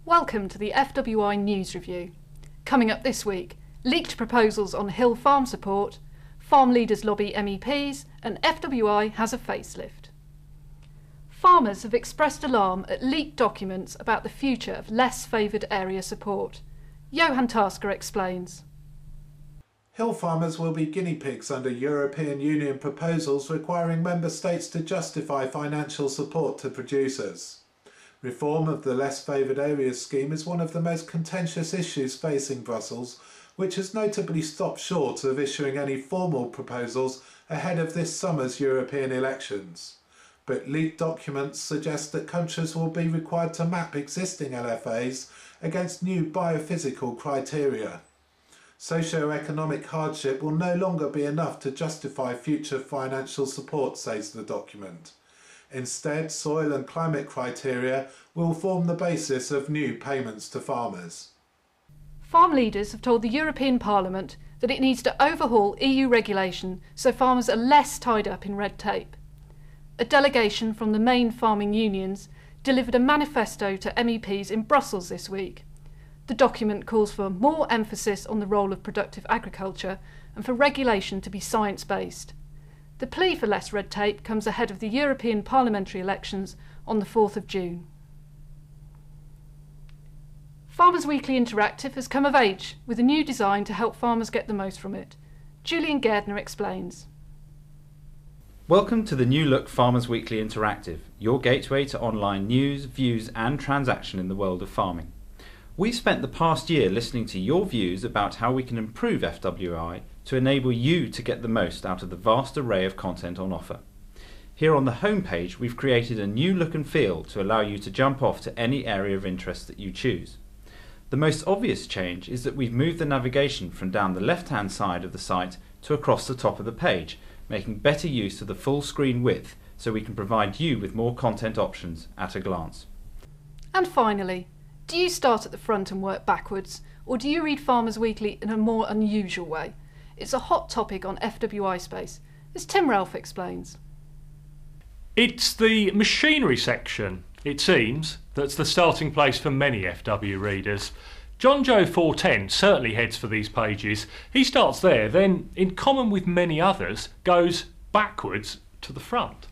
Welcome to the FWI News Review. Coming up this week, leaked proposals on hill farm support, farm leaders lobby MEPs, and FWI has a facelift. Farmers have expressed alarm at leaked documents about the future of less favoured area support. Johan Tasker explains. Hill farmers will be guinea pigs under European Union proposals requiring member states to justify financial support to producers. Reform of the Less Favoured Areas scheme is one of the most contentious issues facing Brussels, which has notably stopped short of issuing any formal proposals ahead of this summer's European elections. But leaked documents suggest that countries will be required to map existing LFAs against new biophysical criteria. Socio-economic hardship will no longer be enough to justify future financial support, says the document. Instead, soil and climate criteria will form the basis of new payments to farmers. Farm leaders have told the European Parliament that it needs to overhaul EU regulation so farmers are less tied up in red tape. A delegation from the main farming unions delivered a manifesto to MEPs in Brussels this week. The document calls for more emphasis on the role of productive agriculture and for regulation to be science-based. The plea for less red tape comes ahead of the European parliamentary elections on the 4th of June. Farmers Weekly Interactive has come of age with a new design to help farmers get the most from it. Julian Gairdner explains. Welcome to the new look Farmers Weekly Interactive, your gateway to online news, views and transaction in the world of farming. We've spent the past year listening to your views about how we can improve FWI to enable you to get the most out of the vast array of content on offer. Here on the home page, we've created a new look and feel to allow you to jump off to any area of interest that you choose. The most obvious change is that we've moved the navigation from down the left-hand side of the site to across the top of the page, making better use of the full screen width so we can provide you with more content options at a glance. And finally, do you start at the front and work backwards, or do you read Farmers Weekly in a more unusual way? It's a hot topic on FWI space, as Tim Ralph explains. It's the machinery section, it seems, that's the starting place for many FW readers. John Joe 410 certainly heads for these pages. He starts there, then, in common with many others, goes backwards to the front.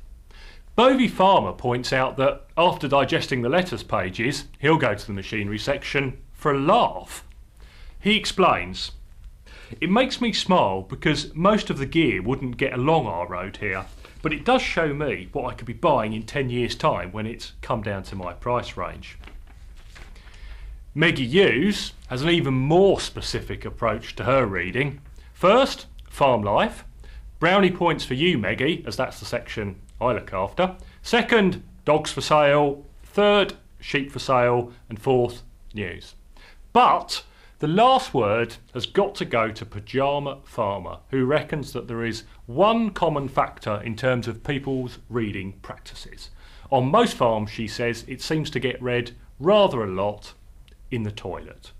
Bovey Farmer points out that after digesting the letters pages, he'll go to the machinery section for a laugh. He explains, "It makes me smile because most of the gear wouldn't get along our road here, but it does show me what I could be buying in 10 years' time when it's come down to my price range." Meggie Hughes has an even more specific approach to her reading. First, farm life. Brownie points for you, Meggie, as that's the section I look after. Second, dogs for sale. Third, sheep for sale. And fourth, news. But the last word has got to go to Pyjama Farmer, who reckons that there is one common factor in terms of people's reading practices. On most farms, she says, it seems to get read rather a lot in the toilet.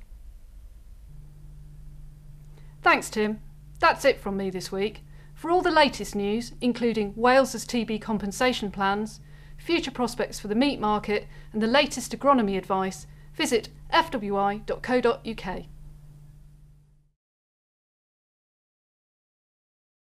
Thanks, Tim. That's it from me this week. For all the latest news, including Wales's TB compensation plans, future prospects for the meat market and the latest agronomy advice, visit fwi.co.uk.